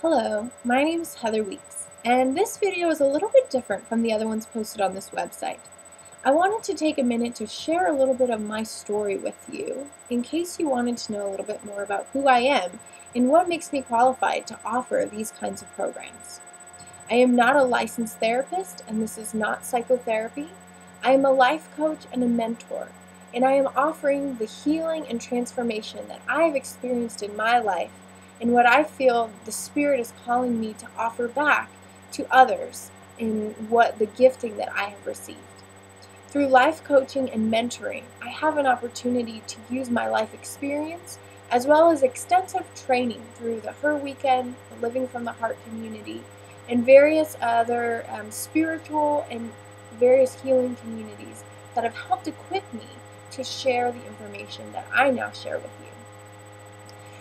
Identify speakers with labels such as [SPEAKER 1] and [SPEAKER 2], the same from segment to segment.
[SPEAKER 1] Hello, my name is Heather Weeks, and this video is a little bit different from the other ones posted on this website. I wanted to take a minute to share a little bit of my story with you, in case you wanted to know a little bit more about who I am and what makes me qualified to offer these kinds of programs. I am not a licensed therapist, and this is not psychotherapy. I am a life coach and a mentor, and I am offering the healing and transformation that I have experienced in my life and what I feel the Spirit is calling me to offer back to others in what the gifting that I have received. Through life coaching and mentoring, I have an opportunity to use my life experience as well as extensive training through the Her Weekend, the Living from the Heart community, and various other spiritual and various healing communities that have helped equip me to share the information that I now share with you.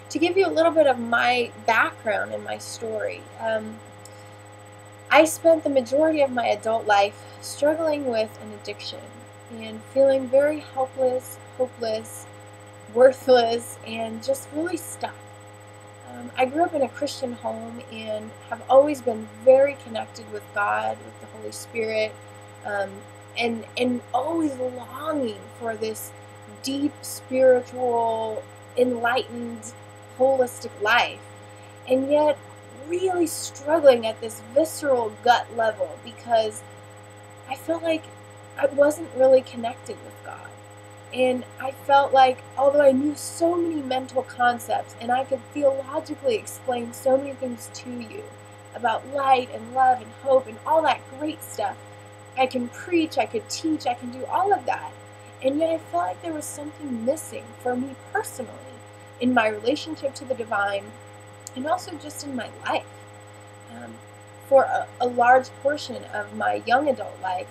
[SPEAKER 1] To give you a little bit of my background and my story, I spent the majority of my adult life struggling with an addiction and feeling very helpless, hopeless, worthless, and just really stuck. I grew up in a Christian home and have always been very connected with God, with the Holy Spirit, um, and always longing for this deep spiritual, enlightened, holistic life, and yet really struggling at this visceral gut level because I felt like I wasn't really connected with God. And I felt like, although I knew so many mental concepts and I could theologically explain so many things to you about light and love and hope and all that great stuff, I can preach, I could teach, I can do all of that. And yet I felt like there was something missing for me personally in my relationship to the divine and also just in my life. Um, for a large portion of my young adult life,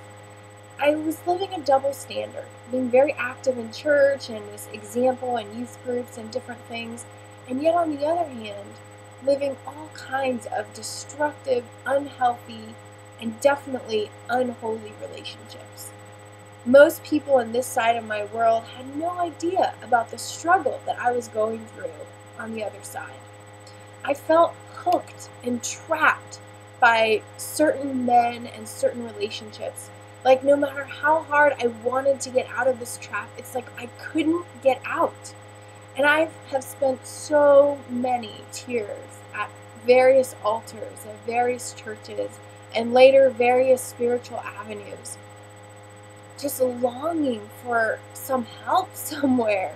[SPEAKER 1] I was living a double standard, being very active in church and as example in youth groups and different things, and yet on the other hand, living all kinds of destructive, unhealthy, and definitely unholy relationships. Most people in this side of my world had no idea about the struggle that I was going through on the other side. I felt hooked and trapped by certain men and certain relationships. Like, no matter how hard I wanted to get out of this trap, it's like I couldn't get out. And I have spent so many tears at various altars of various churches and later various spiritual avenues, just longing for some help somewhere,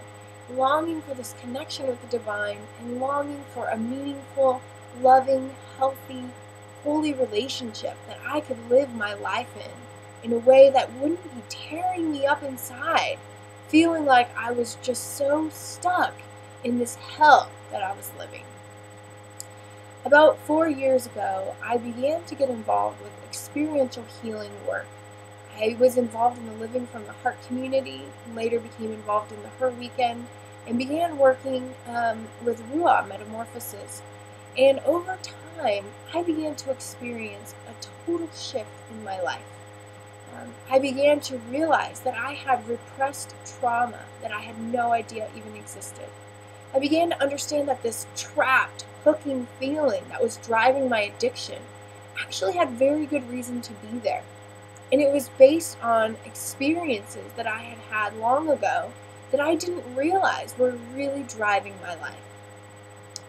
[SPEAKER 1] longing for this connection with the divine, and longing for a meaningful, loving, healthy, holy relationship that I could live my life in a way that wouldn't be tearing me up inside, feeling like I was just so stuck in this hell that I was living. About 4 years ago, I began to get involved with experiential healing work. I was involved in the Living from the Heart community, and later became involved in the Her Weekend, and began working with Ruah Metamorphosis. And over time, I began to experience a total shift in my life. I began to realize that I had repressed trauma that I had no idea even existed. I began to understand that this trapped, hooking feeling that was driving my addiction actually had very good reason to be there. And it was based on experiences that I had had long ago that I didn't realize were really driving my life.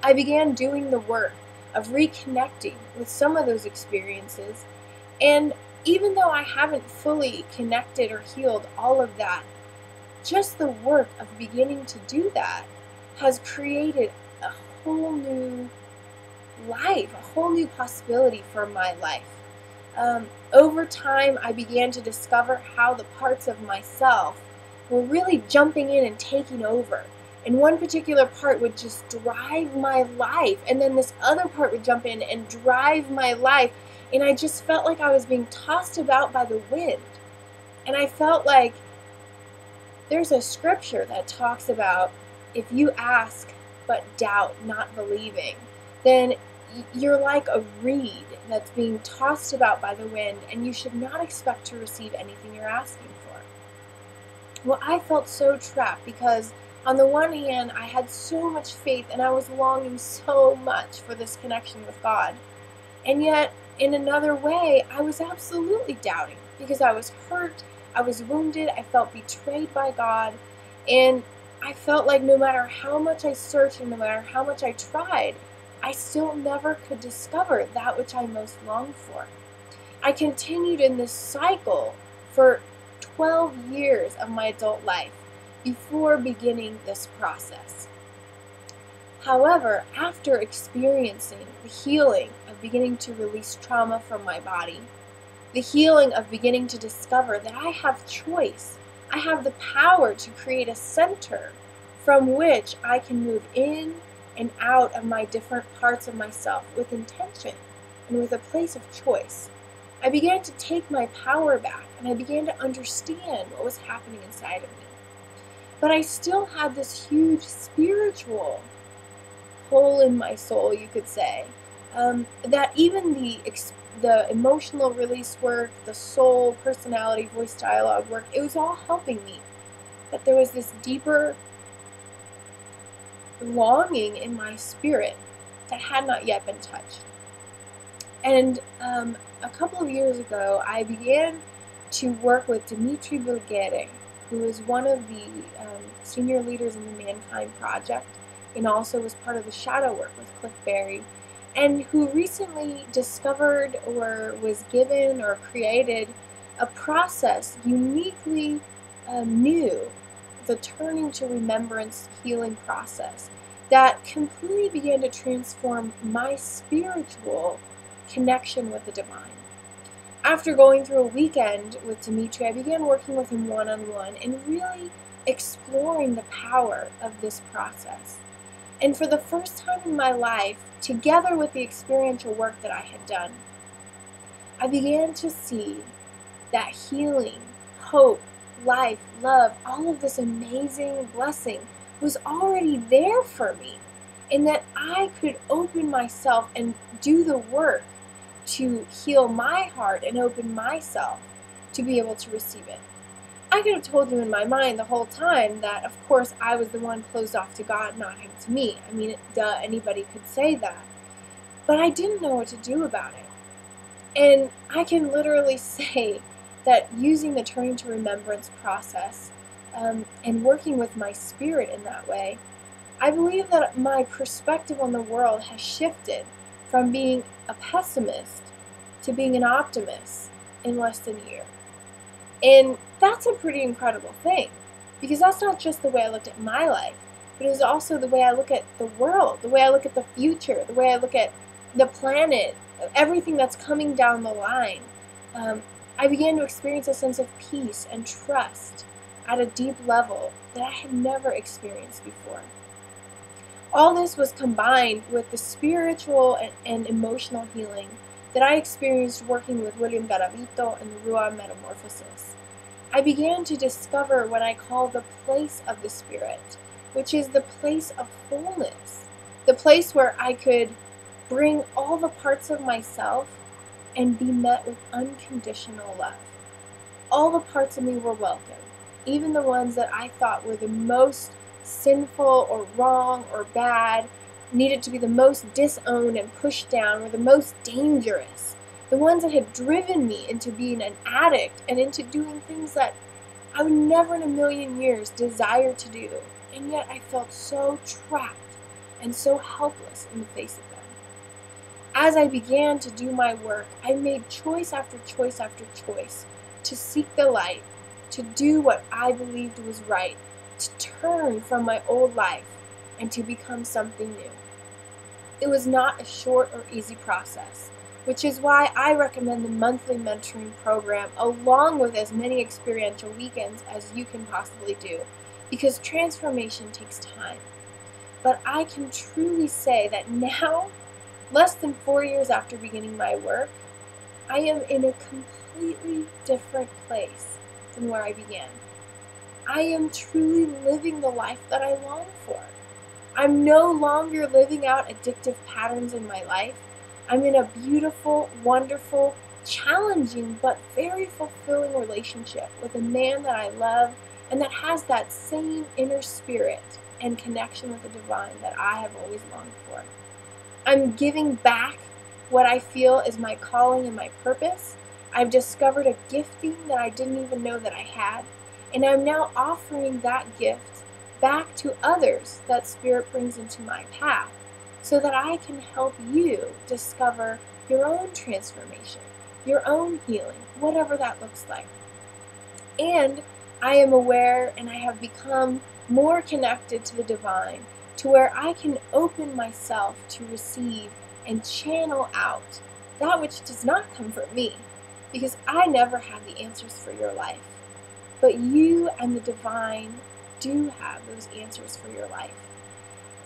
[SPEAKER 1] I began doing the work of reconnecting with some of those experiences, and even though I haven't fully connected or healed all of that, just the work of beginning to do that has created a whole new life, a whole new possibility for my life. Over time, I began to discover how the parts of myself were really jumping in and taking over. And one particular part would just drive my life, and then this other part would jump in and drive my life. And I just felt like I was being tossed about by the wind. And I felt like there's a scripture that talks about if you ask but doubt, not believing, then you're like a reed that's being tossed about by the wind, and you should not expect to receive anything you're asking for. Well, I felt so trapped because On the one hand, I had so much faith and I was longing so much for this connection with God. And yet, in another way, I was absolutely doubting because I was hurt, I was wounded, I felt betrayed by God, and I felt like no matter how much I searched and no matter how much I tried, I still never could discover that which I most longed for. I continued in this cycle for 12 years of my adult life before beginning this process. However, after experiencing the healing of beginning to release trauma from my body, the healing of beginning to discover that I have choice, I have the power to create a center from which I can move in and out of my different parts of myself with intention and with a place of choice, I began to take my power back and I began to understand what was happening inside of me. But I still had this huge spiritual hole in my soul, you could say, that even the emotional release work, the soul, personality, voice dialogue work, it was all helping me. But there was this deeper longing in my spirit that had not yet been touched. And a couple of years ago, I began to work with Dimitri Bulgare, who is one of the senior leaders in the Mankind Project, and also was part of the shadow work with Cliff Barry, and who recently discovered or was given or created a process uniquely new, the turning to remembrance healing process, that completely began to transform my spiritual connection with the divine. After going through a weekend with Dimitri, I began working with him one-on-one and really exploring the power of this process. And for the first time in my life, together with the experiential work that I had done, I began to see that healing, hope, life, love, all of this amazing blessing was already there for me, and that I could open myself and do the work to heal my heart and open myself to be able to receive it. I could have told you in my mind the whole time that, of course, I was the one closed off to God, not him to me. I mean, duh, anybody could say that. But I didn't know what to do about it. And I can literally say that using the turning to remembrance process and working with my spirit in that way, I believe that my perspective on the world has shifted from being a pessimist to being an optimist in less than a year. And that's a pretty incredible thing, because that's not just the way I looked at my life, but it was also the way I look at the world, the way I look at the future, the way I look at the planet, everything that's coming down the line. I began to experience a sense of peace and trust at a deep level that I had never experienced before. All this was combined with the spiritual and emotional healing that I experienced working with William Garavito and the Ruah Metamorphosis. I began to discover what I call the place of the Spirit, which is the place of wholeness, the place where I could bring all the parts of myself and be met with unconditional love. All the parts of me were welcome, even the ones that I thought were the most sinful or wrong or bad, needed to be the most disowned and pushed down, were the most dangerous, the ones that had driven me into being an addict and into doing things that I would never in a million years desire to do, and yet I felt so trapped and so helpless in the face of them. As I began to do my work, I made choice after choice after choice to seek the light, to do what I believed was right, to turn from my old life and to become something new. It was not a short or easy process, which is why I recommend the monthly mentoring program along with as many experiential weekends as you can possibly do, because transformation takes time. But I can truly say that now, less than 4 years after beginning my work, I am in a completely different place than where I began. I am truly living the life that I long for. I'm no longer living out addictive patterns in my life. I'm in a beautiful, wonderful, challenging, but very fulfilling relationship with a man that I love and that has that same inner spirit and connection with the divine that I have always longed for. I'm giving back what I feel is my calling and my purpose. I've discovered a gifting that I didn't even know that I had, and I'm now offering that gift back to others that Spirit brings into my path so that I can help you discover your own transformation, your own healing, whatever that looks like. And I am aware and I have become more connected to the divine, to where I can open myself to receive and channel out that which does not come from me, because I never have the answers for your life. But you and the divine do have those answers for your life.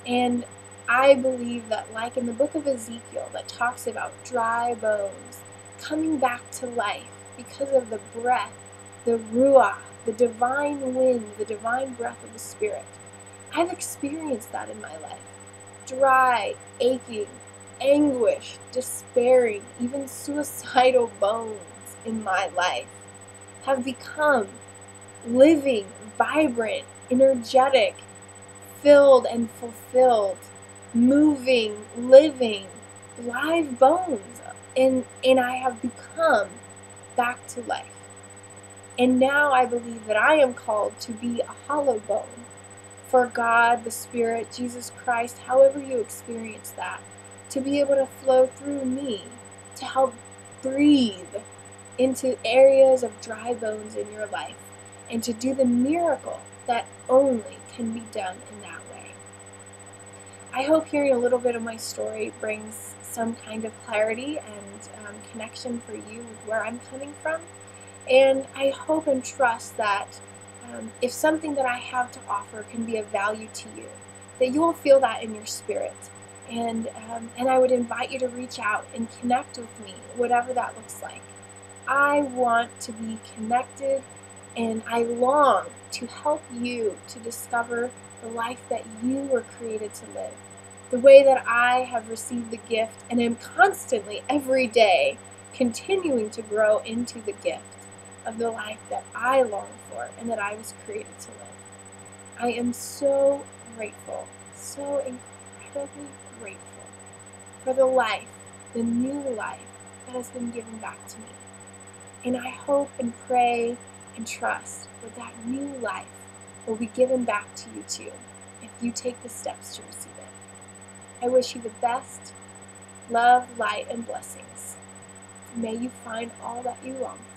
[SPEAKER 1] And I believe that, like in the book of Ezekiel that talks about dry bones coming back to life because of the breath, the ruach, the divine wind, the divine breath of the Spirit, I've experienced that in my life. Dry, aching, anguish, despairing, even suicidal bones in my life have become living, vibrant, energetic, filled and fulfilled, moving, living, live bones. And I have become back to life. And now I believe that I am called to be a hollow bone for God, the Spirit, Jesus Christ, however you experience that, to be able to flow through me to help breathe into areas of dry bones in your life and to do the miracle that only can be done in that way. I hope hearing a little bit of my story brings some kind of clarity and connection for you with where I'm coming from. And I hope and trust that if something that I have to offer can be of value to you, that you will feel that in your spirit. And I would invite you to reach out and connect with me, whatever that looks like. I want to be connected, and I long to help you to discover the life that you were created to live. The way that I have received the gift and am constantly, every day, continuing to grow into the gift of the life that I long for and that I was created to live. I am so grateful, so incredibly grateful for the life, the new life that has been given back to me. And I hope and pray and trust that that new life will be given back to you too, if you take the steps to receive it. I wish you the best love, light, and blessings. May you find all that you long for.